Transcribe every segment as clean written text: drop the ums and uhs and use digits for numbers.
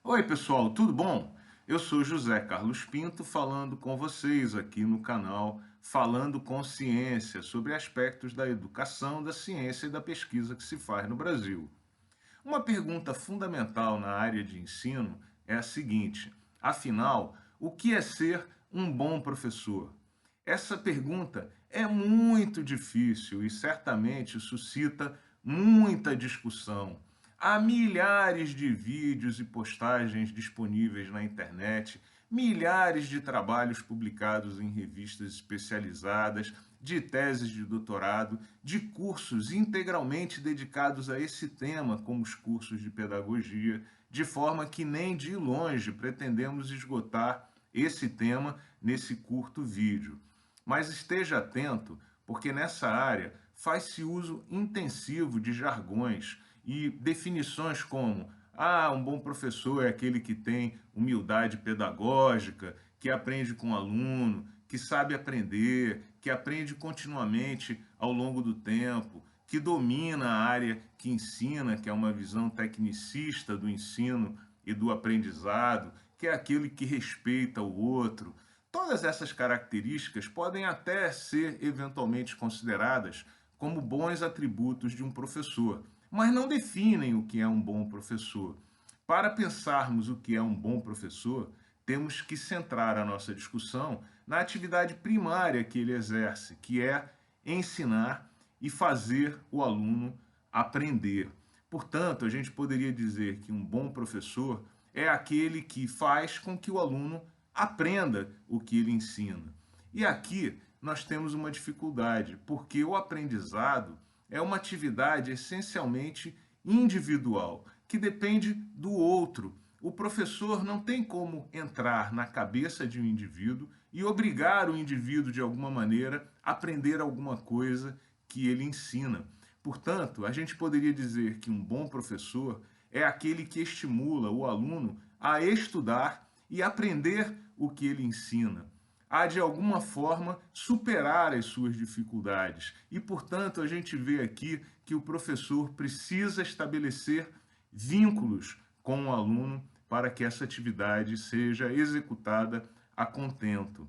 Oi, pessoal, tudo bom? Eu sou José Carlos Pinto falando com vocês aqui no canal Falando com Ciência sobre aspectos da educação, da ciência e da pesquisa que se faz no Brasil. Uma pergunta fundamental na área de ensino é a seguinte: afinal, o que é ser um bom professor? Essa pergunta é muito difícil e certamente suscita muita discussão. Há milhares de vídeos e postagens disponíveis na internet, milhares de trabalhos publicados em revistas especializadas, de teses de doutorado, de cursos integralmente dedicados a esse tema, como os cursos de pedagogia, de forma que nem de longe pretendemos esgotar esse tema nesse curto vídeo. Mas esteja atento, porque nessa área faz-se uso intensivo de jargões e definições como um bom professor é aquele que tem humildade pedagógica, que aprende com o aluno, que sabe aprender, que aprende continuamente ao longo do tempo, que domina a área que ensina, que é uma visão tecnicista do ensino e do aprendizado, que é aquele que respeita o outro. Todas essas características podem até ser eventualmente consideradas como bons atributos de um professor, mas não definem o que é um bom professor. Para pensarmos o que é um bom professor, temos que centrar a nossa discussão na atividade primária que ele exerce, que é ensinar e fazer o aluno aprender. Portanto, a gente poderia dizer que um bom professor é aquele que faz com que o aluno aprenda o que ele ensina. E aqui nós temos uma dificuldade, porque o aprendizado é uma atividade essencialmente individual, que depende do outro. O professor não tem como entrar na cabeça de um indivíduo e obrigar o indivíduo, de alguma maneira, a aprender alguma coisa que ele ensina. Portanto, a gente poderia dizer que um bom professor é aquele que estimula o aluno a estudar e aprender o que ele ensina. A, de alguma forma, superar as suas dificuldades. E, portanto, a gente vê aqui que o professor precisa estabelecer vínculos com o aluno para que essa atividade seja executada a contento.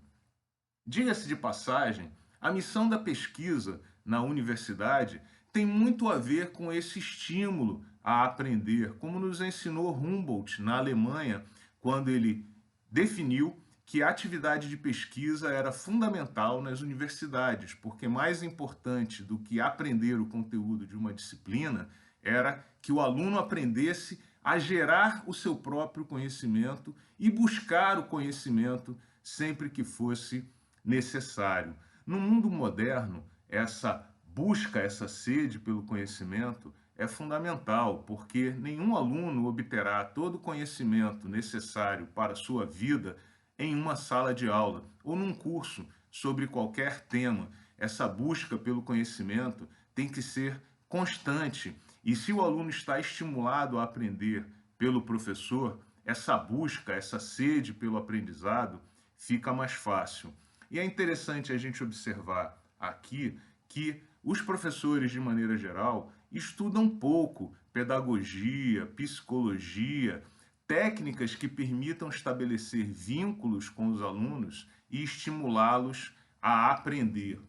Diga-se de passagem, a missão da pesquisa na universidade tem muito a ver com esse estímulo a aprender, como nos ensinou Humboldt na Alemanha, quando ele definiu que a atividade de pesquisa era fundamental nas universidades, porque mais importante do que aprender o conteúdo de uma disciplina era que o aluno aprendesse a gerar o seu próprio conhecimento e buscar o conhecimento sempre que fosse necessário. No mundo moderno, essa busca, essa sede pelo conhecimento é fundamental, porque nenhum aluno obterá todo o conhecimento necessário para a sua vida em uma sala de aula ou num curso sobre qualquer tema. Essa busca pelo conhecimento tem que ser constante. E se o aluno está estimulado a aprender pelo professor, essa busca, essa sede pelo aprendizado fica mais fácil. E é interessante a gente observar aqui que os professores, de maneira geral, estudam pouco pedagogia, psicologia, técnicas que permitam estabelecer vínculos com os alunos e estimulá-los a aprender.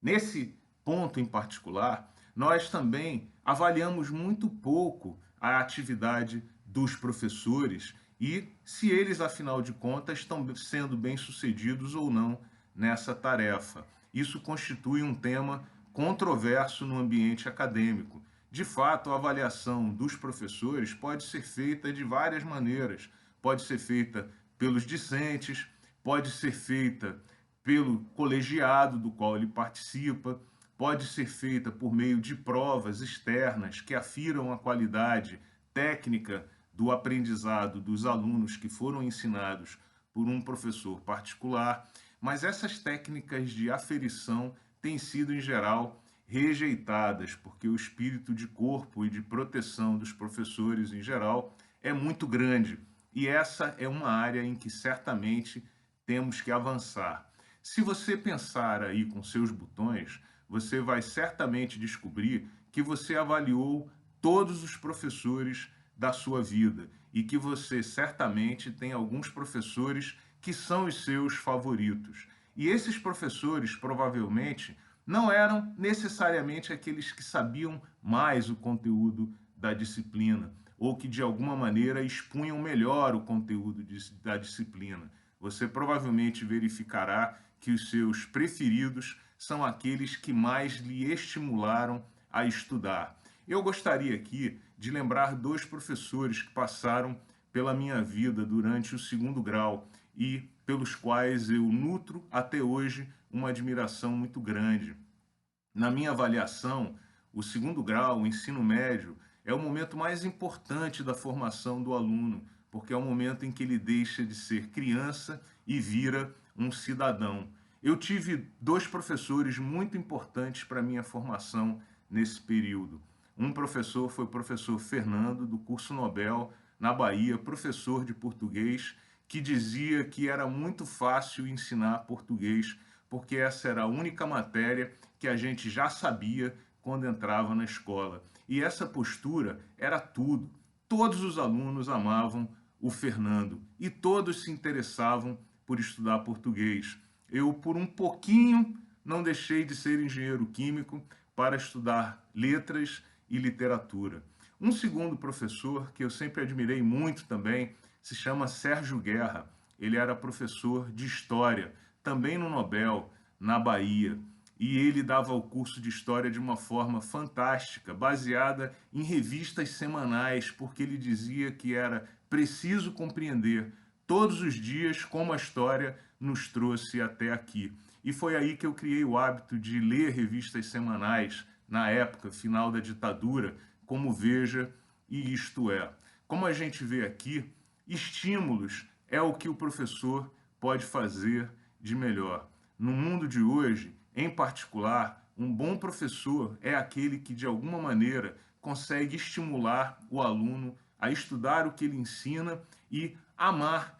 Nesse ponto em particular, nós também avaliamos muito pouco a atividade dos professores e se eles, afinal de contas, estão sendo bem-sucedidos ou não nessa tarefa. Isso constitui um tema controverso no ambiente acadêmico. De fato, a avaliação dos professores pode ser feita de várias maneiras. Pode ser feita pelos discentes, pode ser feita pelo colegiado do qual ele participa, pode ser feita por meio de provas externas que afiram a qualidade técnica do aprendizado dos alunos que foram ensinados por um professor particular, mas essas técnicas de aferição têm sido, em geral, rejeitadas, porque o espírito de corpo e de proteção dos professores, em geral, é muito grande. E essa é uma área em que certamente temos que avançar. Se você pensar aí com seus botões, você vai certamente descobrir que você avaliou todos os professores da sua vida e que você certamente tem alguns professores que são os seus favoritos. E esses professores provavelmente não eram necessariamente aqueles que sabiam mais o conteúdo da disciplina ou que de alguma maneira expunham melhor o conteúdo da disciplina. Você provavelmente verificará que os seus preferidos são aqueles que mais lhe estimularam a estudar. Eu gostaria aqui de lembrar dois professores que passaram pela minha vida durante o segundo grau e pelos quais eu nutro até hoje uma admiração muito grande. Na minha avaliação, o segundo grau, o ensino médio, é o momento mais importante da formação do aluno, porque é o momento em que ele deixa de ser criança e vira um cidadão. Eu tive dois professores muito importantes para a minha formação nesse período. Um professor foi o professor Fernando, do curso Nobel, na Bahia, professor de português, que dizia que era muito fácil ensinar português, porque essa era a única matéria que a gente já sabia quando entrava na escola. E essa postura era tudo. Todos os alunos amavam o Fernando e todos se interessavam por estudar português. Eu, por um pouquinho, não deixei de ser engenheiro químico para estudar letras e literatura. Um segundo professor que eu sempre admirei muito também se chama Sérgio Guerra. Ele era professor de História, também no Nobel, na Bahia. E ele dava o curso de História de uma forma fantástica, baseada em revistas semanais, porque ele dizia que era preciso compreender todos os dias como a história nos trouxe até aqui. E foi aí que eu criei o hábito de ler revistas semanais, na época, final da ditadura, como Veja e Isto É. Como a gente vê aqui, estímulos é o que o professor pode fazer de melhor. No mundo de hoje, em particular, um bom professor é aquele que, de alguma maneira, consegue estimular o aluno a estudar o que ele ensina e amar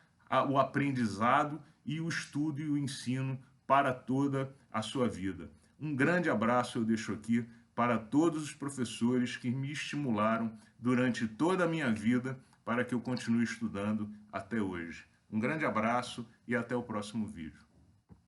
o aprendizado e o estudo e o ensino para toda a sua vida. Um grande abraço eu deixo aqui para todos os professores que me estimularam durante toda a minha vida para que eu continue estudando até hoje. Um grande abraço e até o próximo vídeo.